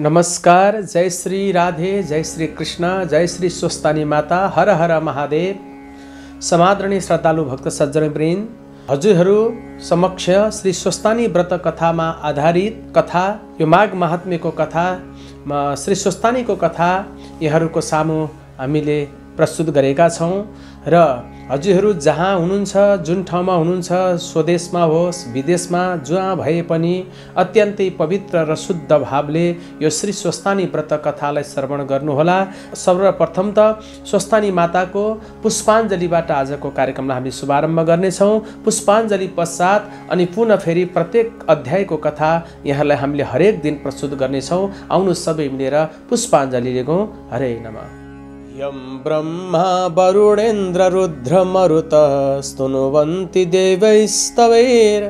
नमस्कार, जय श्री राधे, जय श्री कृष्ण, जय श्री स्वस्थानी माता, हर हर महादेव। समादरणीय श्रद्धालु भक्त सज्जनवृन्द, हजुरहरू समक्ष श्री स्वस्थानी व्रत कथामा आधारित कथा, यो माघ महात्म्यको कथा, श्री स्वस्थानीको कथा यहाँहरूको सामु हामीले प्रस्तुत गरेका छौँ र हजुरहरू जहाँ हुनुहुन्छ, जुन ठाउँमा हुनुहुन्छ, स्वदेशमा होस् विदेशमा जहाँ भए पनि अत्यन्तै पवित्र र शुद्ध भावले यो श्री स्वस्थानी व्रत कथालाई श्रवण गर्नुहोला। सर्वप्रथम त स्वस्थानी माताको पुष्पाञ्जलीबाट आजको कार्यक्रमलाई हामी शुभारम्भ गर्नेछौँ। पुष्पाञ्जली पश्चात अनि पुनः फेरि प्रत्येक अध्यायको कथा यहाँलाई हामीले हरेक दिन प्रस्तुत गर्नेछौँ। आउनु सबै मिलेर पुष्पाञ्जली लिगौँ। हरे नमः। यं ब्रह्मा वरुणेन्द्र रुद्र मरुत स्तुनुवन्ति देवैस्तवैर्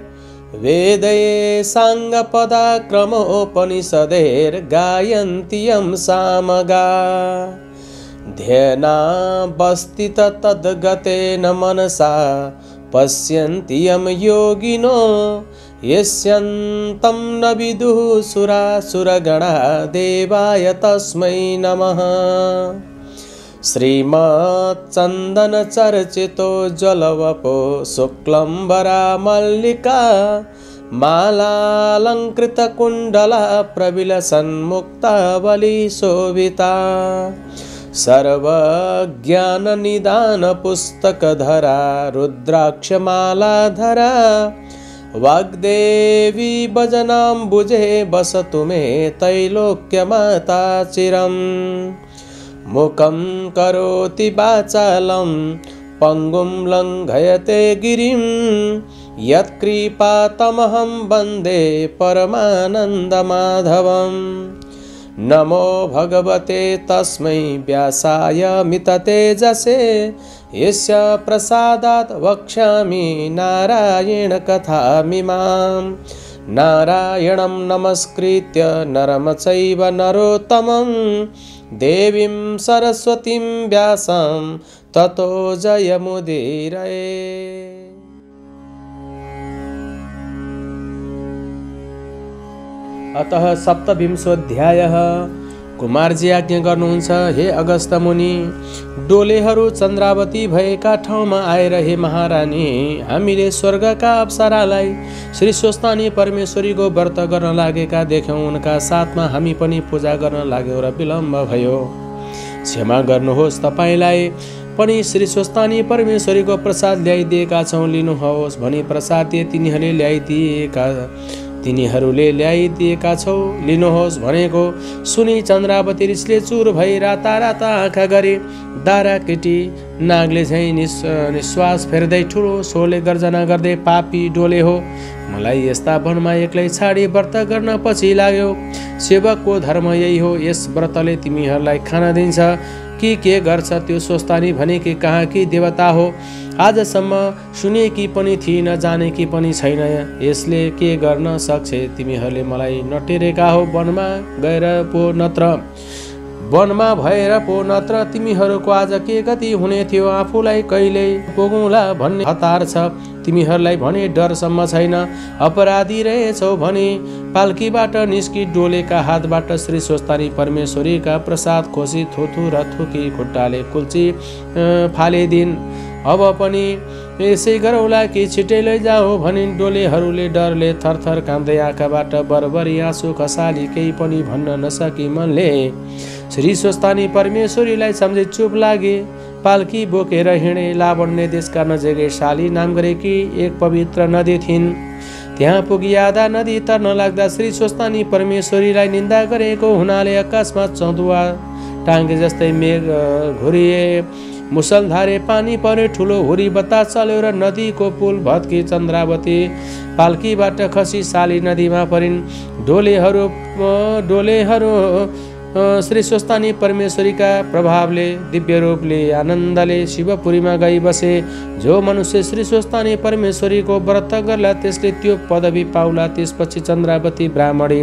वेदैः साङ्गपदाक्रमोपनिषदैर्गायन्ति यं सामगा ध्येनावस्थित तद्गतेन मनसा पश्यन्ति यं योगिनो यस्यन्तं न विदुः सुरासुरगणा देवाय तस्मै नमः। श्रीमच्चन्दन चर्चितो जलवपो शुक्लम्बरा मल्लिका मालालङ्कृत कुण्डला प्रविलसन्मुक्तावली शोभिता सर्वज्ञाननिदान पुस्तकधरा रुद्राक्षमालाधरा वाग्देवी भजनाम्बुजे वसतु मे त्रैलोक्यमाता चिरम्। मुखं करोति वाचालं पंगुं लङ्घयते गिरिं यत्कृपातमहं वन्दे परमानन्दमाधवं। नमो भगवते तस्मै व्यासाय मिततेजसे यस्य प्रसादात् वक्ष्यामि नारायण कथामिमां। नारायणं नमस्कृत्य नरं चैव नरोत्तमं देवीं सरस्वतीं व्यासं ततो जयमुदीरये। अतः सप्तविंशोऽध्यायः। कुमारजी आज्ञा गर्नुहुन्छ, हे अगस्त मुनि, डोलेहरू चन्द्रावती भएका ठाउँमा आएर हे महारानी, हामीले स्वर्गका अप्सरालाई श्री स्वस्थानी परमेश्वरीको व्रत गर्न लागेका देख्यौँ। उनका साथमा हामी पनि पूजा गर्न लाग्यौँ र विलम्ब भयो। क्षमा गर्नुहोस्, तपाईँलाई पनि श्री स्वस्थानी परमेश्वरीको प्रसाद ल्याइदिएका छौँ, लिनुहोस् भनी प्रसाद तिनीहरूले ल्याइदिएका छौ, लिनुहोस् भनेको सुनि चन्द्रावती रिसले चुर भई राता राता आँखा गरे। दारा केटी नागले झैँ निश्वास फेर्दै ठुलो स्वरले गर्जना गर्दै, पापी डोले हो, मलाई यस्ता वनमा एक्लै छाडी व्रत गर्न पछि लाग्यो। सेवकको धर्म यही हो, यस व्रतले तिमीहरूलाई खाना दिन्छ कि के गर्छ त्यो स्वस्थानी भनेकी कहाँ कि देवता हो। आजसम्म सुनेकी पनि थिइन, जानेकी पनि छैन, यसले के गर्न सक्छ। तिमीहरूले मलाई नटेरेका हो, वनमा भएर पो नत्र तिमीहरूको आज के गति हुने थियो। आफूलाई कहिले पुगौँला भन्ने हतार छ, तिमीहरूलाई भने डरसम्म छैन। अपराधी रहेछौ भने पाल्कीबाट निस्की डोलेका हातबाट श्री स्वस्थानी परमेश्वरीका प्रसाद खोसी थुथु र थुकी खुट्टाले कुल्ची फालिदिन्। अब पनि यसै गरौँला कि छिटै लैजाऊ भनी डोलेहरूले डरले थरथर काँप्दै आँखाबाट बरबरी आँसु खसाली केही पनि भन्न नसकी मनले श्री स्वस्थानी परमेश्वरीलाई सम्झे चुप लागे। पाल्की बोकेर हिँडे। लावण्य देशका नजिकै शाली नाम गरेकी एक पवित्र नदी थिइन्। त्यहाँ पुगी आधा नदी तर्न लाग्दा श्री स्वस्थानी परमेश्वरीलाई निन्दा गरेको हुनाले आकाशमा चौधुवा टाङ्गे जस्तै मेघ घुरिए। मुसलधारे पानी पर्यो, ठुलो हुरी बतास चल्यो र नदीको पुल भत्की चन्द्रावती पाल्कीबाट खसी शाली नदीमा परिन्। डोलेहरू श्री स्वस्थानी परमेश्वरीका प्रभावले दिव्य रूपले आनन्दले शिवपुरीमा गई बसे। जो मनुष्य श्री स्वस्थानी परमेश्वरीको व्रत गर्ला त्यसले त्यो पदवी पाउला। त्यसपछि चन्द्रावती ब्राह्मणी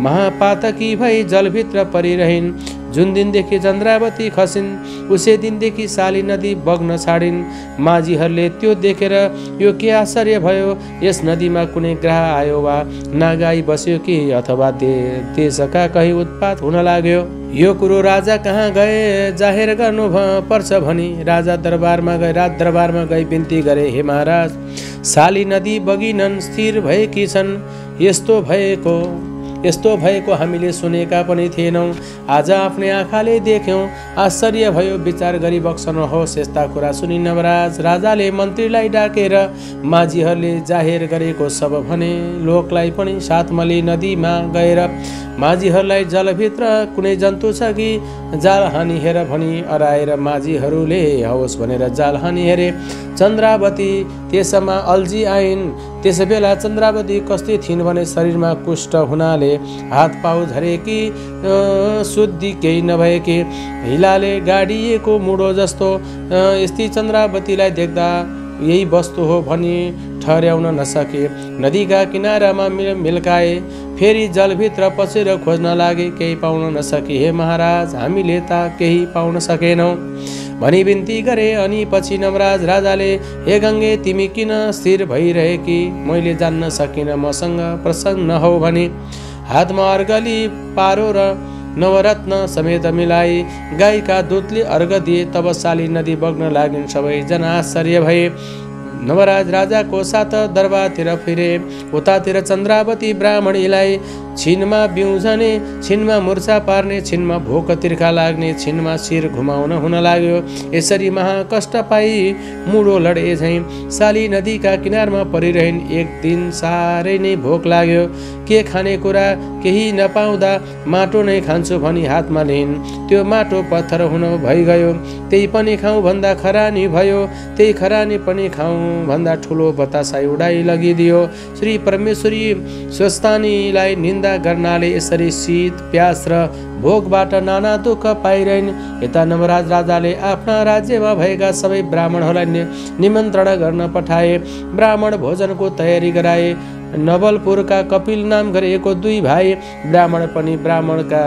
महापातकी भई जलभित्र परिरहिन्। जुन दिनदेखि चन्द्रावती खसिन् उसै दिनदेखि साली नदी बग्न छाडिन्। माझीहरूले त्यो देखेर यो के आश्चर्य भयो, यस नदीमा कुनै ग्रह आयो वा नाग बस्यो कि अथवा देशका कहीँ उत्पात हुन लाग्यो। यो कुरो राजा कहाँ गए जाहेर गर्नु पर्छ भनी राजा दरबारमा गई बिन्ती गरे, हे महाराज, साली नदी बगिनन् स्थिर भएकी छन्। यस्तो भएको हामीले सुनेका पनि थिएनौँ, आज आफ्नै आँखाले देख्यौँ। आश्चर्य भयो, विचार गरी बक्सनुहोस्। यस्ता कुरा सुनि नवराज राजाले मन्त्रीलाई डाकेर माझीहरूले जाहेर गरेको सब भने। लोकलाई पनि साथमा लिई नदीमा गएर माझीहरूलाई जलभित्र कुनै जन्तु छ कि जाल हानी हेर भनी अराएर माझीहरूले होस् भनेर जाल हानी हेरे। चन्द्रावती त्यसमा अल्झी आइन्। त्यसबेला चन्द्रावती कस्ती थिइन् भने शरीरमा कुष्ठ हुनाले हात पाउ झरेकी, शुद्धि केही नभएकी, हिलाले गाडिएको मुडो जस्तो। यस्ती चन्द्रावतीलाई देख्दा यही वस्तु हो भनी ठहर्याउन नसके। नदीका किनारामा मिल्काए, फेरि जलभित्र पसेर खोज्न लागे, केही पाउन नसके। हे महाराज, हामीले त केही पाउन सकेनौँ भनी बिन्ती गरे। अनि पछि नवराज राजाले, हे गङ्गे, तिमी किन स्थिर भइरहेकी मैले जान्न सकिनँ, मसँग प्रसन्न हौ भनी हातमा अर्घली पारो र नवरत्न समेत मिलाई गाईका दूतले अर्घ दिए। तब साली नदी बग्न लागिन्। सबैजना आश्चर्य भए। नवराज राजाको साथ दरबारतिर फिरे। उतातिर चन्द्रावती ब्राह्मणीलाई छिनमा बिउझने, छिनमा मुर्छा पार्ने, छिनमा भोक तिर्खा लाग्ने, छिनमा शिर घुमाउन हुन लाग्यो। यसरी महाकष्ट पाई मुडो लडे झैँ साली नदीका किनारमा परिरहन्। एक दिन साह्रै नै भोक लाग्यो। के खाने कुरा केही नपाउँदा माटो नै खान्छु भनी हातमा लिइन्। त्यो माटो पत्थर हुन भइगयो। त्यही पनि खाउँ भन्दा खरानी भयो, त्यही खरानी पनि खाउँ भन्दा ठुलो बतासाई उडाइ लगिदियो। श्री परमेश्वरी स्वस्थानीलाई निन्दा गर्नाले यसरी शीत प्यास र भोगबाट नाना दुःख पाइरहन्। यता नवराज राजाले आफ्ना राज्यमा भएका सबै ब्राह्मणहरूलाई निमन्त्रणा गर्न पठाए। ब्राह्मण भोजनको तयारी गराए। नवलपुरका कपिल नाम गरेको दुई भाइ ब्राह्मण पनि ब्राह्मणका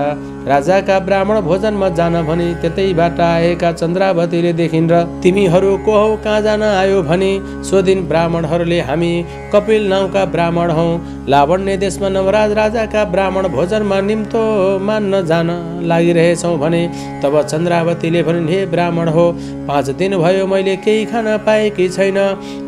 राजाका ब्राह्मण भोजनमा जान भने त्यतैबाट आएका चन्द्रावतीले देखिन् र तिमीहरू को हौ, कहाँ जान आयो भने सोधिन्। ब्राह्मणहरूले हामी कपिल नाउँका ब्राह्मण हौ, लावण्य देशमा नवराज राजाका ब्राह्मण भोजनमा निम्तो मान्न जान लागिरहेछौँ भने। तब चन्द्रावतीले भनिन्, हे ब्राह्मण हो, 5 दिन भयो मैले केही खान पाएकी छैन।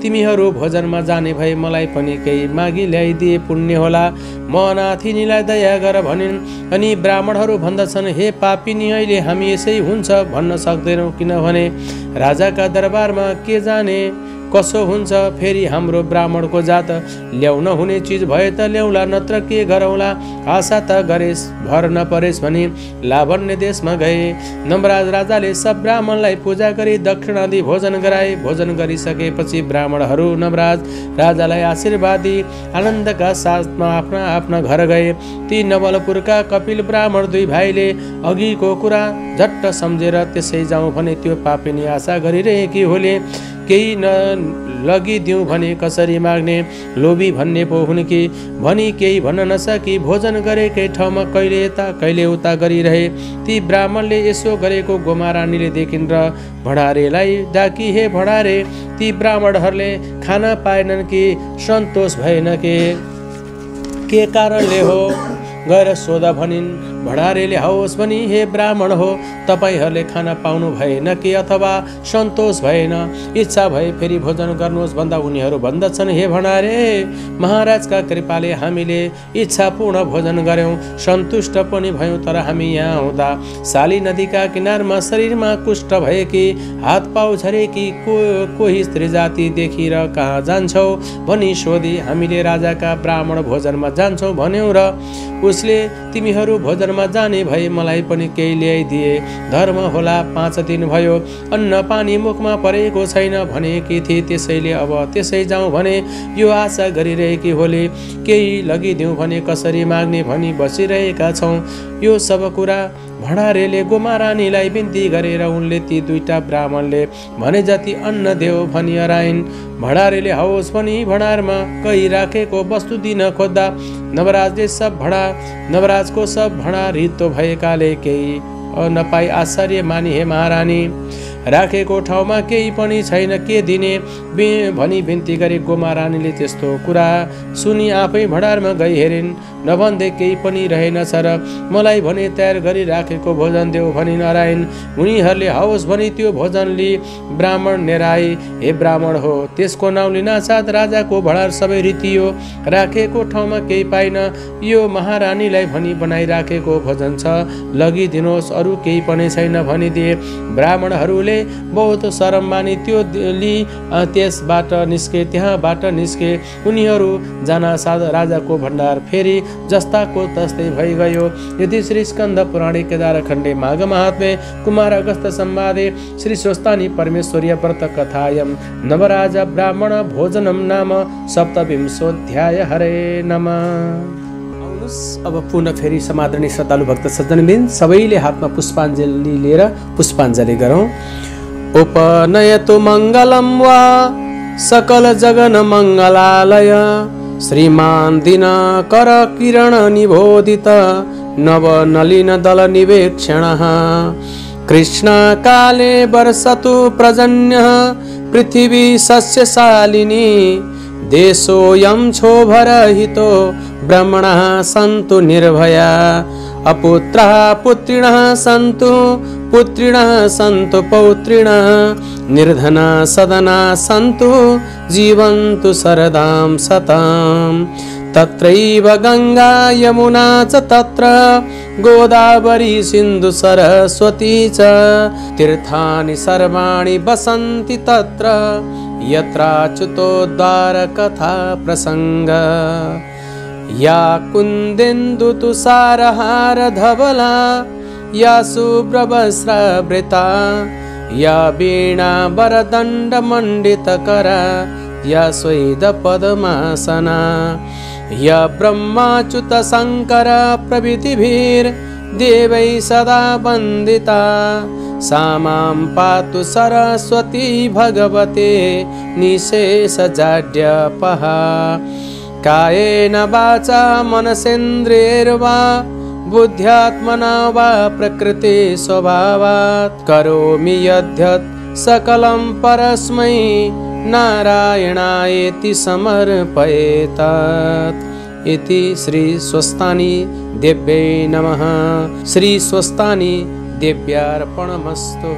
तिमीहरू भोजनमा जाने भए मलाई पनि केही मागी ल्याइदिए पुण्य होला। म अनाथिनीलाई दया गर भनिन्। अनि ब्राह्मणहरू भन्दछन्, हे पापिनी, अहिले हामी यसै हुन्छ भन्न सक्दैनौँ, किनभने राजाका दरबारमा के जाने कसो हुन्छ। फेरि हाम्रो ब्राह्मणको जात ल्याउन हुने चिज भए त ल्याउला, नत्र के गरौँला। आशा त गरेस् भर नपरेस् भनी लावण्य देशमा गए। नवराज राजाले सब ब्राह्मणलाई पूजा गरी दक्षिणा दिई भोजन गराए। भोजन गरिसकेपछि ब्राह्मणहरू नवराज राजालाई आशीर्वाद दिई आनन्दका साथमा आफ्ना आफ्ना घर गए। ती नवलपुरका कपिल ब्राह्मण दुई भाइले अघिको कुरा झट्ट सम्झेर त्यसै जाउँ भने त्यो पापिनी आशा गरिरहेकी होले। केही लगिदिउँ भने कसरी माग्ने, लोभी भन्ने पो हुन् कि भनी केही भन्न नसकी भोजन गरेकै ठाउँमा कहिले यता कहिले उता गरिरहे। ती ब्राह्मणले यसो गरेको गोमा रानीले देखिन् र भण्डारेलाई डाकी, हे भण्डारे, ती ब्राह्मणहरूले खान पाएनन् कि सन्तोष भएन के कारणले हो, गएर सोध भनिन्। भण्डारेले हवस् भनी, हे ब्राह्मण हो, तपाईँहरूले खाना पाउनु भएन कि अथवा सन्तोष भएन, इच्छा भए फेरि भोजन गर्नुहोस् भन्दा उनीहरू भन्दछन्, हे भण्डारे, महाराजका कृपाले हामीले इच्छापूर्ण भोजन गऱ्यौँ, सन्तुष्ट पनि भयौँ। तर हामी यहाँ हुँदा साली नदीका किनारमा शरीरमा कुष्ठ भएकी, हात पाउ झरेकी कोही स्त्री जाति देखी र कहाँ जान्छौ भनी सोधी। हामीले राजाका ब्राह्मण भोजनमा जान्छौँ भन्यौँ र उसले तिमीहरू भोजनमा जाने भए मलाई पनि केही ल्याइदिए धर्म होला। 5 दिन भयो अन्न पानी मुखमा परेको छैन भनेकी थिए, त्यसैले अब त्यसै जाउँ भने यो आशा गरिरहेकी होले। केही लगिदिउँ भने कसरी माग्ने भनी बसिरहेका छौँ। यो सब कुरा भण्डारेले गोमा रानीलाई बिन्ती गरेर उनले ती दुईटा ब्राह्मणले भने जति अन्न देऊ भनी अराइन्। भण्डारेले हवस् भनी भण्डारमा कही राखेको वस्तु दिन खोज्दा नवराजको सब भण्डार रित्तो भएकाले केही नपाई आश्चर्य मानी हे महारानी। राखेको ठाउँमा केही पनि छैन के दिने भनी बिन्ती गरे गोमा रानीले। त्यस्तो कुरा सुनि आफै भण्डारमा गई हेरिन्, नभन्दै केही पनि रहेनछ र मलाई भने तयार गरी राखेको भोजन देऊ भनी नारायण। उनीहरूले हवस् भनी त्यो भोजन लिई ब्राह्मण नेराए। हे ब्राह्मण हो, त्यसको नाउँ लिनासाथ राजाको भण्डार सबै रितियो। राखेको ठाउँमा केही पाइन, यो महारानीलाई भनी बनाइराखेको भोजन छ, लगिदिनुहोस्, अरू केही पनि छैन भनिदिए। ब्राह्मणहरूले बहुत शरम मानि त्यो लि त्यसबाट निस्के, त्यहाँबाट निस्के। उनीहरू जानासाथ राजाको भण्डार फेरि जस्ताको तस्तै भइगयो। यदि श्री स्कन्द पुराणे केदारखण्डे माघ महात्म्ये कुमार अगस्त्य संवादे श्री स्वस्तानी परमेश्वरीय व्रत कथायं नवराज ब्राह्मण भोजनम नाम सप्तविंशोऽध्याय। हरे नमः। अब पुनः फेरि समादरणीय श्रद्धालु भक्त सज्जनबिन सबैले हातमा पुष्पाञ्जली लिएर पुष्पाञ्जली गरौँ। उपनयतु मङ्गलं वा सकल जगन मङ्गलालय श्रीमान दिनकर किरण निबोधित नवनलिन दल निवेक्षणः कृष्ण काले वर्षतु प्रजन्यः पृथिवी सस्यशालिनी देशोऽयं क्षोभरहितो ब्रह्मणः सन्तु निर्भया अपुत्रः पुत्रिणः सन्तु पुत्रिणः सन्तु पौत्रिणः निर्धना सदना सन्तु जीवन्तु शरदां सताम् तत्रैव गंगा यमुना च तत्र गोदावरी सिन्धु सरस्वती च तीर्थानि सर्वाणि वसन्ति तत्र यत्राच्युतोद्धार कथा प्रसंग या कुन्देन्दु तुषारहार धवला या शुभ्रवस्त्रवृता या वीणा वरदण्ड मण्डितकरा या स्वेद पद्मासना या ब्रह्माच्युत शंकर प्रभृतिभिर्देवै सदा वन्दिता सा मां पातु सरस्वती भगवते निशेषजाड्यपः कायेन वाचा मनसेन्द्रियैर्वा बुद्ध्यात्मना वा प्रकृते स्वभावात् करोमि यद्यत् सकलं परस्मै नारायणायेति समर्पयेत्। इति श्री स्वस्तानी देव्यै नमः। श्री स्वस्तानी देव्यार्पणमस्तु।